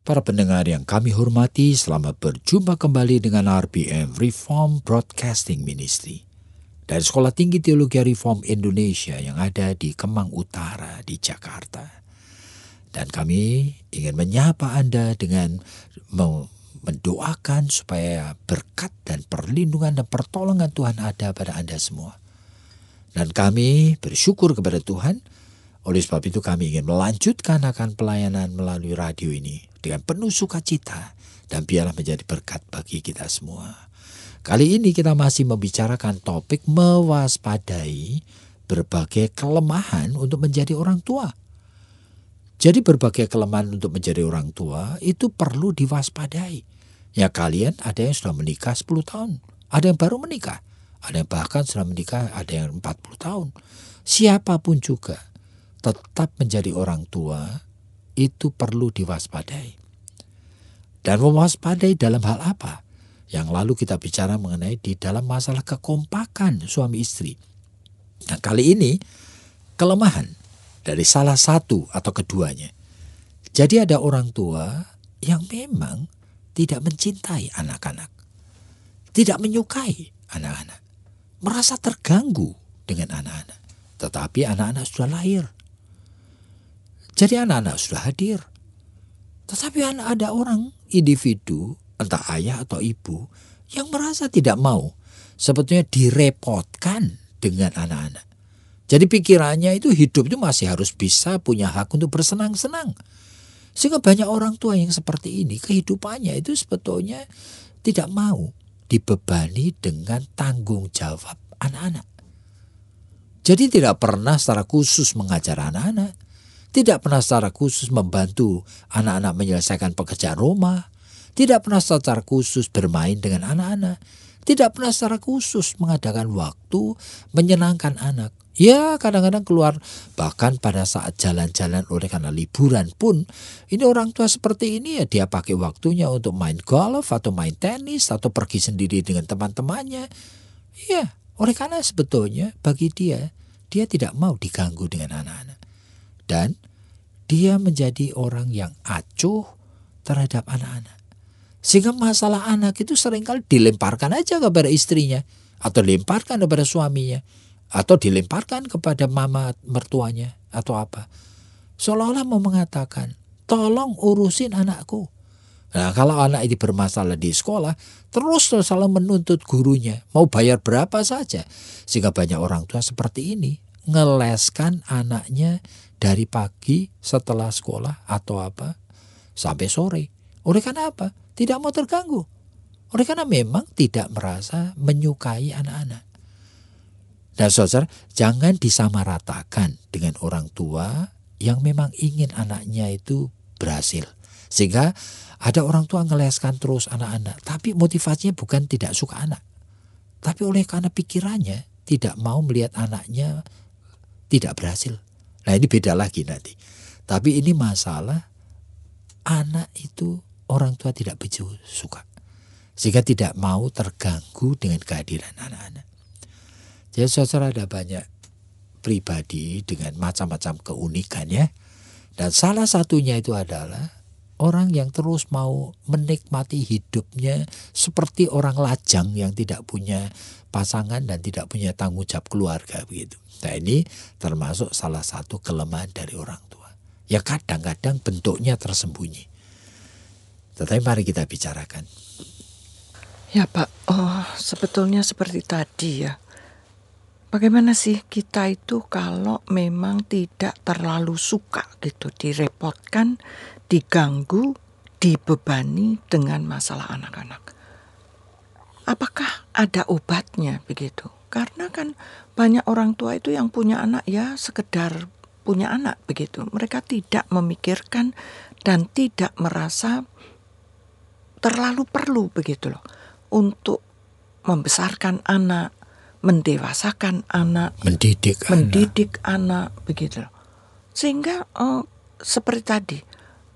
Para pendengar yang kami hormati, selamat berjumpa kembali dengan RBM Reform Broadcasting Ministry dari Sekolah Tinggi Teologi Reform Indonesia yang ada di Kemang Utara di Jakarta. Dan kami ingin menyapa Anda dengan mendoakan supaya berkat dan perlindungan dan pertolongan Tuhan ada pada Anda semua. Dan kami bersyukur kepada Tuhan. Oleh sebab itu kami ingin melanjutkan akan pelayanan melalui radio ini dengan penuh sukacita dan biarlah menjadi berkat bagi kita semua. Kali ini kita masih membicarakan topik mewaspadai berbagai kelemahan untuk menjadi orang tua. Jadi berbagai kelemahan untuk menjadi orang tua itu perlu diwaspadai. Ya, kalian ada yang sudah menikah 10 tahun, ada yang baru menikah, ada yang bahkan sudah menikah, ada yang 40 tahun. Siapapun juga tetap menjadi orang tua itu perlu diwaspadai. Dan mewaspadai dalam hal apa? Yang lalu kita bicara mengenai di dalam masalah kekompakan suami istri. Nah, kali ini kelemahan dari salah satu atau keduanya. Jadi ada orang tua yang memang tidak mencintai anak-anak, tidak menyukai anak-anak, merasa terganggu dengan anak-anak. Tetapi anak-anak sudah lahir. Jadi anak-anak sudah hadir. Tetapi ada orang, individu, entah ayah atau ibu, yang merasa tidak mau sebetulnya direpotkan dengan anak-anak. Jadi pikirannya itu hidup itu masih harus bisa punya hak untuk bersenang-senang. Sehingga banyak orang tua yang seperti ini, kehidupannya itu sebetulnya tidak mau dibebani dengan tanggung jawab anak-anak. Jadi tidak pernah secara khusus mengajar anak-anak. Tidak pernah secara khusus membantu anak-anak menyelesaikan pekerjaan rumah. Tidak pernah secara khusus bermain dengan anak-anak. Tidak pernah secara khusus mengadakan waktu menyenangkan anak. Ya, kadang-kadang keluar bahkan pada saat jalan-jalan oleh karena liburan pun. Ini orang tua seperti ini ya dia pakai waktunya untuk main golf atau main tenis atau pergi sendiri dengan teman-temannya. Ya, oleh karena sebetulnya bagi dia tidak mau diganggu dengan anak-anak. Dan dia menjadi orang yang acuh terhadap anak-anak. Sehingga masalah anak itu seringkali dilemparkan aja kepada istrinya. Atau dilemparkan kepada suaminya. Atau dilemparkan kepada mama mertuanya. Atau apa. Seolah-olah mau mengatakan, tolong urusin anakku. Nah, kalau anak ini bermasalah di sekolah, terus selalu menuntut gurunya. Mau bayar berapa saja. Sehingga banyak orang tua seperti ini. Ngeleskan anaknya dari pagi setelah sekolah atau apa sampai sore. Oleh karena apa? Tidak mau terganggu. Oleh karena memang tidak merasa menyukai anak-anak. Dan saudara, jangan disamaratakan dengan orang tua yang memang ingin anaknya itu berhasil. Sehingga ada orang tua ngeleskan terus anak-anak. Tapi motivasinya bukan tidak suka anak. Tapi oleh karena pikirannya tidak mau melihat anaknya tidak berhasil. Nah, ini beda lagi nanti. Tapi ini masalah anak itu orang tua tidak begitu suka. Sehingga tidak mau terganggu dengan kehadiran anak-anak. Jadi saudara ada banyak pribadi dengan macam-macam keunikan ya. Dan salah satunya itu adalah orang yang terus mau menikmati hidupnya seperti orang lajang yang tidak punya pasangan dan tidak punya tanggung jawab keluarga begitu. Nah, ini termasuk salah satu kelemahan dari orang tua. Ya kadang-kadang bentuknya tersembunyi. Tetapi mari kita bicarakan. Ya Pak, sebetulnya seperti tadi ya. Bagaimana sih kita itu kalau memang tidak terlalu suka gitu direpotkan, diganggu, dibebani dengan masalah anak-anak. Apakah ada obatnya begitu? Karena kan banyak orang tua itu yang punya anak ya sekedar punya anak begitu. Mereka tidak memikirkan dan tidak merasa terlalu perlu begitu loh untuk membesarkan anak, mendewasakan anak, mendidik anak begitu loh. Sehingga seperti tadi,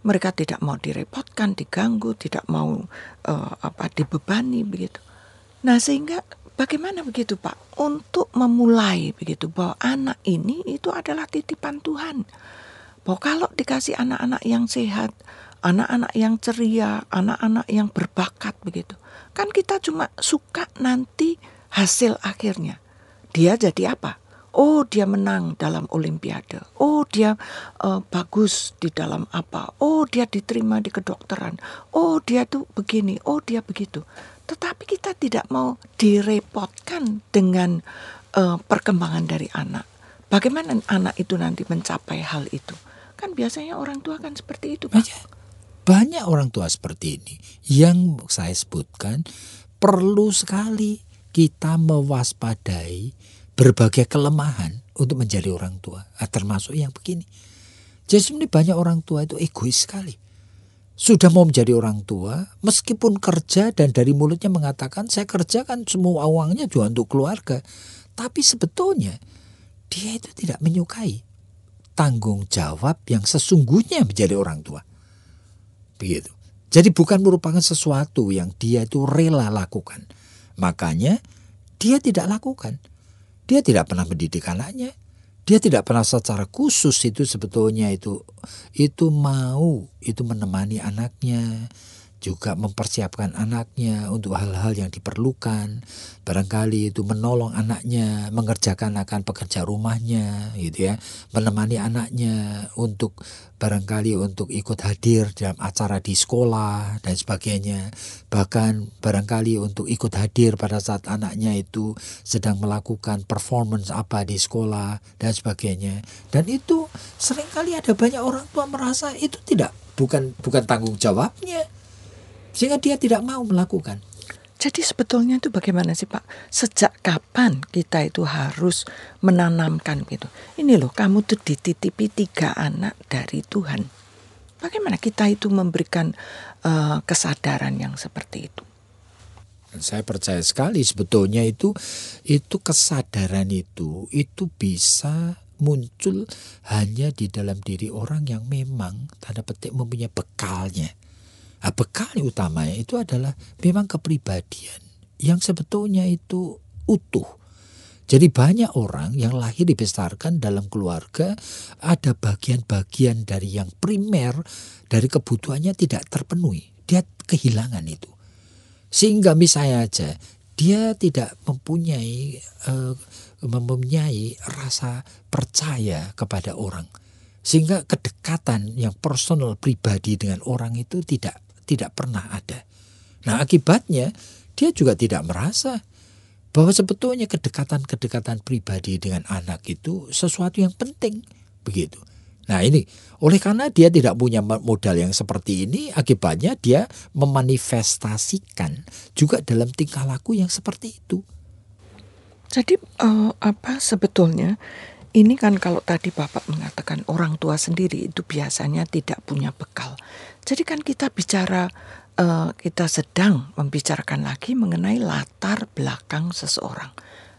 mereka tidak mau direpotkan, diganggu, tidak mau dibebani begitu. Nah, sehingga bagaimana begitu Pak untuk memulai begitu bahwa anak ini itu adalah titipan Tuhan. Bahwa kalau dikasih anak-anak yang sehat, anak-anak yang ceria, anak-anak yang berbakat begitu, kan kita cuma suka nanti hasil akhirnya. Dia jadi apa? Oh, dia menang dalam olimpiade. Oh, dia bagus di dalam apa. Oh, dia diterima di kedokteran. Oh, dia tuh begini. Oh, dia begitu. Tetapi kita tidak mau direpotkan dengan perkembangan dari anak. Bagaimana anak itu nanti mencapai hal itu? Kan biasanya orang tua kan seperti itu, Pak. Banyak orang tua seperti ini. Yang saya sebutkan, perlu sekali kita mewaspadai berbagai kelemahan untuk menjadi orang tua. Termasuk yang begini. Jadi sebenarnya banyak orang tua itu egois sekali. Sudah mau menjadi orang tua, meskipun kerja dan dari mulutnya mengatakan, saya kerja kan semua uangnya juga untuk keluarga. Tapi sebetulnya dia itu tidak menyukai tanggung jawab yang sesungguhnya menjadi orang tua. Begitu. Jadi bukan merupakan sesuatu yang dia itu rela lakukan. Makanya dia tidak lakukan. Dia tidak pernah mendidik anaknya. Dia tidak pernah secara khusus itu sebetulnya itu mau menemani anaknya, juga mempersiapkan anaknya untuk hal-hal yang diperlukan. Barangkali itu menolong anaknya, mengerjakan akan pekerja rumahnya, gitu ya, menemani anaknya untuk barangkali untuk ikut hadir dalam acara di sekolah dan sebagainya. Bahkan barangkali untuk ikut hadir pada saat anaknya itu sedang melakukan performance apa di sekolah dan sebagainya. Dan itu seringkali ada banyak orang tua merasa itu bukan tanggung jawabnya, sehingga dia tidak mau melakukan. Jadi sebetulnya itu bagaimana sih Pak? Sejak kapan kita itu harus menanamkan gitu? Ini loh, kamu tuh dititipi 3 anak dari Tuhan. Bagaimana kita itu memberikan kesadaran yang seperti itu? Saya percaya sekali sebetulnya itu kesadaran itu bisa muncul hanya di dalam diri orang yang memang tanda petik mempunyai bekalnya. Bekal utamanya itu adalah memang kepribadian yang sebetulnya itu utuh. Jadi banyak orang yang lahir dibesarkan dalam keluarga ada bagian-bagian dari yang primer dari kebutuhannya tidak terpenuhi. Dia kehilangan itu. Sehingga misalnya aja dia tidak mempunyai rasa percaya kepada orang. Sehingga kedekatan yang personal pribadi dengan orang itu tidak pernah ada. Nah, akibatnya dia juga tidak merasa bahwa sebetulnya kedekatan pribadi dengan anak itu sesuatu yang penting, begitu. Nah, ini oleh karena dia tidak punya modal yang seperti ini, akibatnya dia memanifestasikan juga dalam tingkah laku yang seperti itu. Jadi sebetulnya ini kan kalau tadi Bapak mengatakan orang tua sendiri itu biasanya tidak punya bekal. Jadi kan kita kita sedang membicarakan lagi mengenai latar belakang seseorang.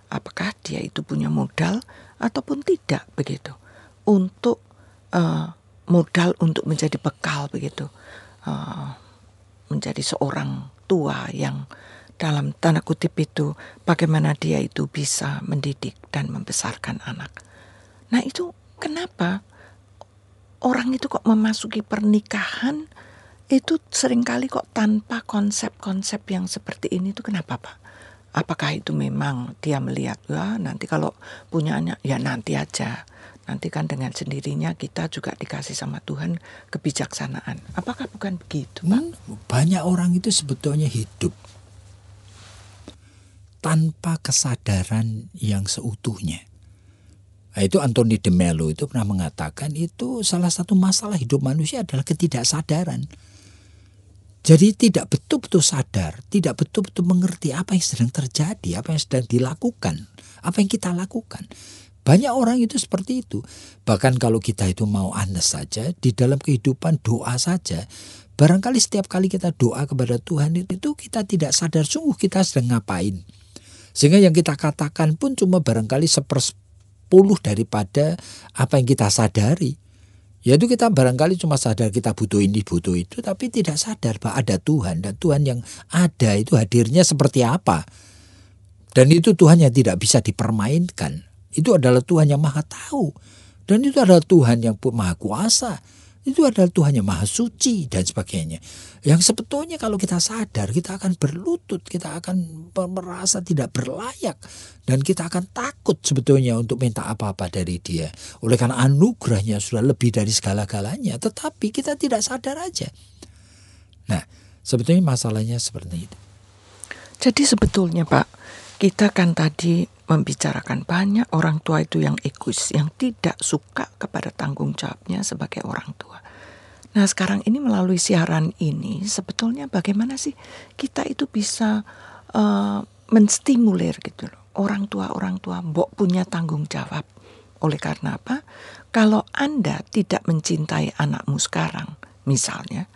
Apakah dia itu punya modal ataupun tidak begitu. Untuk modal untuk menjadi bekal begitu. Menjadi seorang tua yang dalam tanda kutip itu bagaimana dia itu bisa mendidik dan membesarkan anak. Nah itu kenapa orang itu kok memasuki pernikahan itu seringkali kok tanpa konsep-konsep yang seperti ini itu kenapa Pak? Apakah itu memang dia melihat nanti kalau punya anak ya nanti aja. Nanti kan dengan sendirinya kita juga dikasih sama Tuhan kebijaksanaan. Apakah bukan begitu Pak? Banyak orang itu sebetulnya hidup tanpa kesadaran yang seutuhnya. Nah, itu Anthony de Mello itu pernah mengatakan itu salah satu masalah hidup manusia adalah ketidaksadaran. Jadi tidak betul-betul sadar, tidak betul-betul mengerti apa yang sedang terjadi, apa yang sedang dilakukan, apa yang kita lakukan. Banyak orang itu seperti itu. Bahkan kalau kita itu mau honest saja, di dalam kehidupan doa saja, Barangkali setiap kali kita doa kepada Tuhan itu kita tidak sadar sungguh kita sedang ngapain. Sehingga yang kita katakan pun cuma barangkali 1/10 daripada apa yang kita sadari. Yaitu kita barangkali cuma sadar kita butuh ini, butuh itu, tapi tidak sadar bahwa ada Tuhan. Dan Tuhan yang ada itu hadirnya seperti apa. Dan itu Tuhan yang tidak bisa dipermainkan. Itu adalah Tuhan yang maha tahu. Dan itu adalah Tuhan yang maha kuasa. Itu adalah Tuhan yang maha suci dan sebagainya. Yang sebetulnya kalau kita sadar, kita akan berlutut, kita akan merasa tidak berlayak. Dan kita akan takut sebetulnya untuk minta apa-apa dari Dia. Oleh karena anugerahnya sudah lebih dari segala-galanya. Tetapi kita tidak sadar aja. Nah, sebetulnya masalahnya seperti itu. Jadi sebetulnya Pak, kita kan tadi membicarakan banyak orang tua itu yang egois, yang tidak suka kepada tanggung jawabnya sebagai orang tua. Nah sekarang ini melalui siaran ini sebetulnya bagaimana sih kita itu bisa menstimulir gitu loh. Orang tua mbok punya tanggung jawab. Oleh karena apa? Kalau Anda tidak mencintai anakmu sekarang misalnya,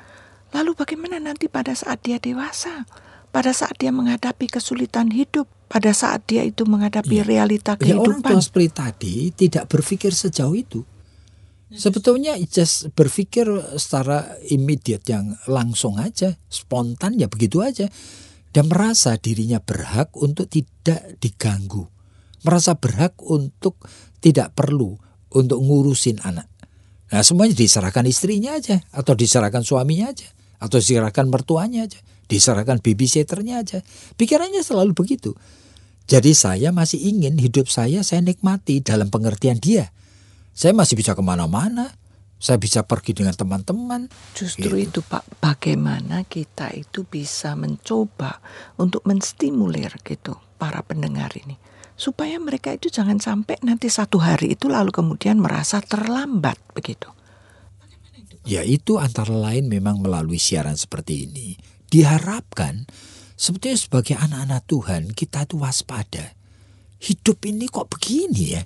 lalu bagaimana nanti pada saat dia dewasa? Pada saat dia menghadapi kesulitan hidup, pada saat dia itu menghadapi realita kehidupan. Orang tua seperti tadi tidak berpikir sejauh itu. Sebetulnya just berpikir secara immediate yang langsung aja, spontan ya begitu aja. Dan merasa dirinya berhak untuk tidak diganggu. Merasa berhak untuk tidak perlu untuk ngurusin anak. Nah semuanya diserahkan istrinya aja, atau diserahkan suaminya aja, atau diserahkan mertuanya aja, diserahkan babysitternya aja. Pikirannya selalu begitu. Jadi saya masih ingin hidup saya nikmati dalam pengertian Dia. Saya masih bisa kemana-mana. Saya bisa pergi dengan teman-teman. Justru itu Pak, bagaimana kita itu bisa mencoba untuk menstimulir gitu para pendengar ini. Supaya mereka itu jangan sampai nanti satu hari itu lalu kemudian merasa terlambat begitu. Ya itu antara lain memang melalui siaran seperti ini. Diharapkan sebetulnya sebagai anak-anak Tuhan kita itu waspada. Hidup ini kok begini ya?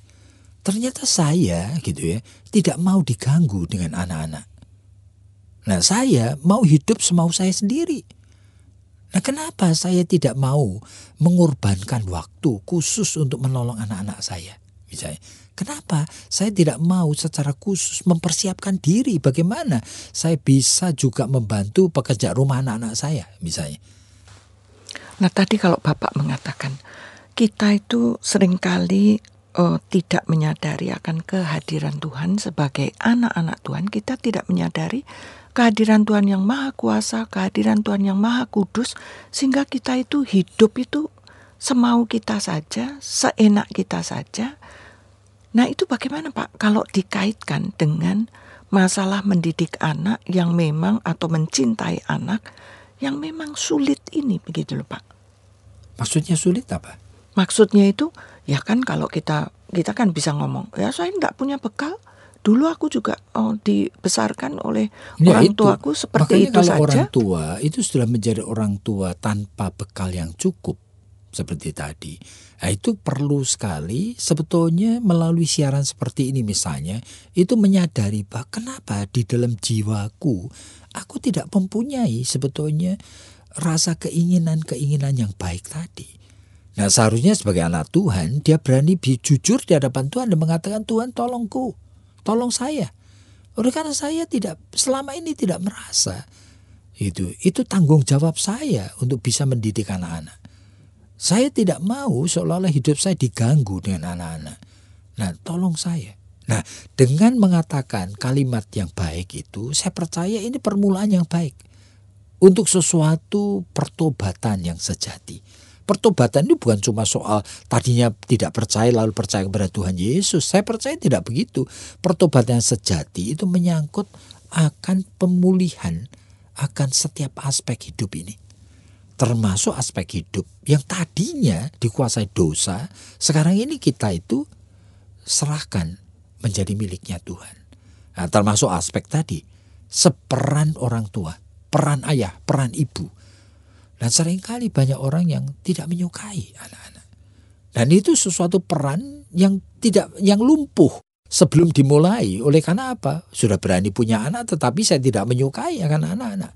Ternyata saya gitu ya tidak mau diganggu dengan anak-anak. Nah saya mau hidup semau saya sendiri. Nah kenapa saya tidak mau mengorbankan waktu khusus untuk menolong anak-anak saya? Misalnya, kenapa saya tidak mau secara khusus mempersiapkan diri bagaimana saya bisa juga membantu pekerja rumah anak-anak saya misalnya. Nah tadi kalau Bapak mengatakan kita itu seringkali tidak menyadari akan kehadiran Tuhan sebagai anak-anak Tuhan. Kita tidak menyadari kehadiran Tuhan yang maha kuasa, kehadiran Tuhan yang maha kudus. Sehingga kita itu hidup itu semau kita saja, seenak kita saja. Nah itu bagaimana Pak kalau dikaitkan dengan masalah mendidik anak yang memang atau mencintai anak yang memang sulit ini begitu loh Pak. Maksudnya sulit apa? Maksudnya itu ya kan kalau kita kan bisa ngomong, ya saya enggak punya bekal. Dulu aku juga dibesarkan oleh orang tuaku seperti itu saja. Kalau orang tua itu sudah menjadi orang tua tanpa bekal yang cukup seperti tadi. Nah, itu perlu sekali sebetulnya melalui siaran seperti ini misalnya itu menyadari bahwa kenapa di dalam jiwaku aku tidak mempunyai sebetulnya rasa keinginan yang baik tadi. Nah seharusnya sebagai anak Tuhan dia berani jujur di hadapan Tuhan dan mengatakan Tuhan tolongku, tolong saya. Oleh karena saya selama ini tidak merasa itu tanggung jawab saya untuk bisa mendidik anak-anak. Saya tidak mau seolah-olah hidup saya diganggu dengan anak-anak. Nah tolong saya. Nah dengan mengatakan kalimat yang baik itu saya percaya ini permulaan yang baik untuk sesuatu pertobatan yang sejati. Pertobatan itu bukan cuma soal tadinya tidak percaya lalu percaya kepada Tuhan Yesus. Saya percaya tidak begitu. Pertobatan yang sejati itu menyangkut akan pemulihan akan setiap aspek hidup ini. Termasuk aspek hidup yang tadinya dikuasai dosa. Sekarang ini kita itu serahkan menjadi miliknya Tuhan. Nah, termasuk aspek tadi. Seperan orang tua, peran ayah, peran ibu. Dan seringkali banyak orang yang tidak menyukai anak-anak. Dan itu sesuatu peran yang lumpuh sebelum dimulai. Oleh karena apa? Sudah berani punya anak tetapi saya tidak menyukai akan anak-anak.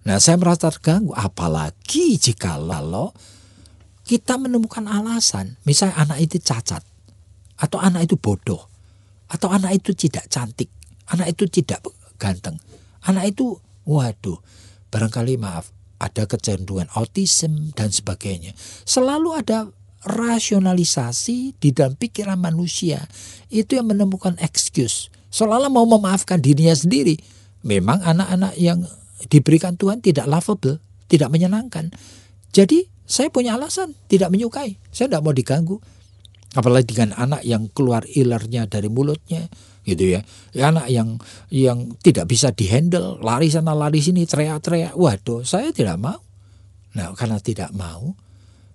Nah, saya merasa terganggu. Apalagi jikalau kita menemukan alasan. Misalnya anak itu cacat. Atau anak itu bodoh. Atau anak itu tidak cantik. Anak itu tidak ganteng. Anak itu, waduh, barangkali maaf, ada kecenderungan autism dan sebagainya. Selalu ada rasionalisasi di dalam pikiran manusia. Itu yang menemukan excuse. Seolah-olah mau memaafkan dirinya sendiri. Memang anak-anak yang diberikan Tuhan tidak lovable, tidak menyenangkan. Jadi saya punya alasan tidak menyukai. Saya tidak mau diganggu. Apalagi dengan anak yang keluar ilernya dari mulutnya, gitu ya. Anak yang tidak bisa dihandle, lari sana lari sini, teriak-teriak. Waduh, saya tidak mau. Nah, karena tidak mau,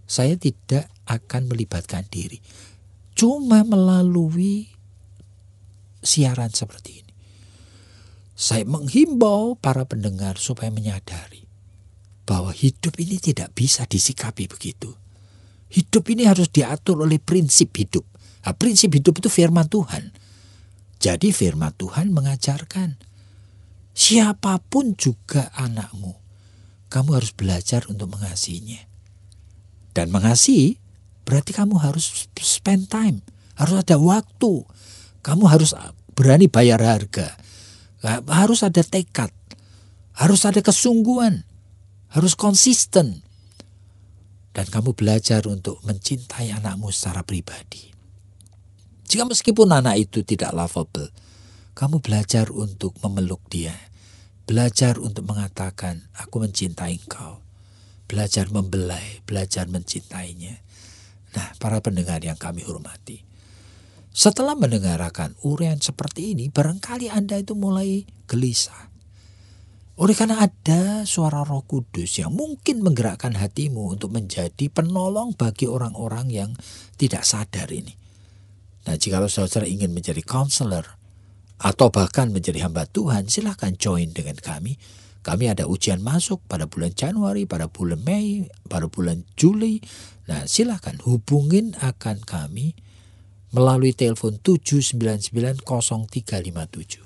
saya tidak akan melibatkan diri. Cuma melalui siaran seperti ini. Saya menghimbau para pendengar supaya menyadari bahwa hidup ini tidak bisa disikapi begitu. Hidup ini harus diatur oleh prinsip hidup. Nah, prinsip hidup itu firman Tuhan. Jadi firman Tuhan mengajarkan siapapun juga anakmu, kamu harus belajar untuk mengasihinya. Dan mengasihi berarti kamu harus spend time, harus ada waktu. Kamu harus berani bayar harga. Harus ada tekad, harus ada kesungguhan, harus konsisten. Dan kamu belajar untuk mencintai anakmu secara pribadi. Jika meskipun anak itu tidak lovable, kamu belajar untuk memeluk dia. Belajar untuk mengatakan, aku mencintai engkau. Belajar membelai, belajar mencintainya. Nah, para pendengar yang kami hormati. Setelah mendengarkan uraian seperti ini, barangkali Anda itu mulai gelisah. Oleh karena ada suara Roh Kudus yang mungkin menggerakkan hatimu untuk menjadi penolong bagi orang-orang yang tidak sadar ini. Nah, jika saudara ingin menjadi counselor atau bahkan menjadi hamba Tuhan, silahkan join dengan kami. Kami ada ujian masuk pada bulan Januari, pada bulan Mei, pada bulan Juli. Nah, silahkan hubungin akan kami melalui telepon 7990357.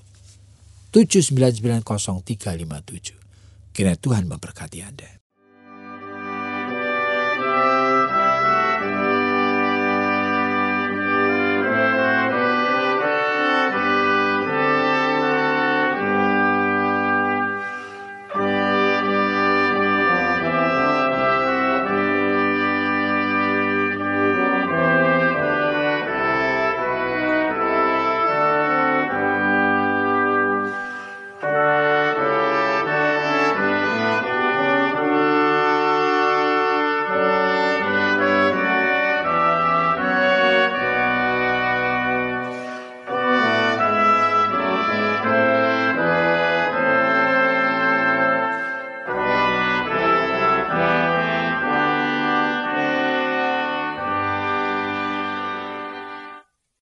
7990357. Kiranya Tuhan memberkati Anda.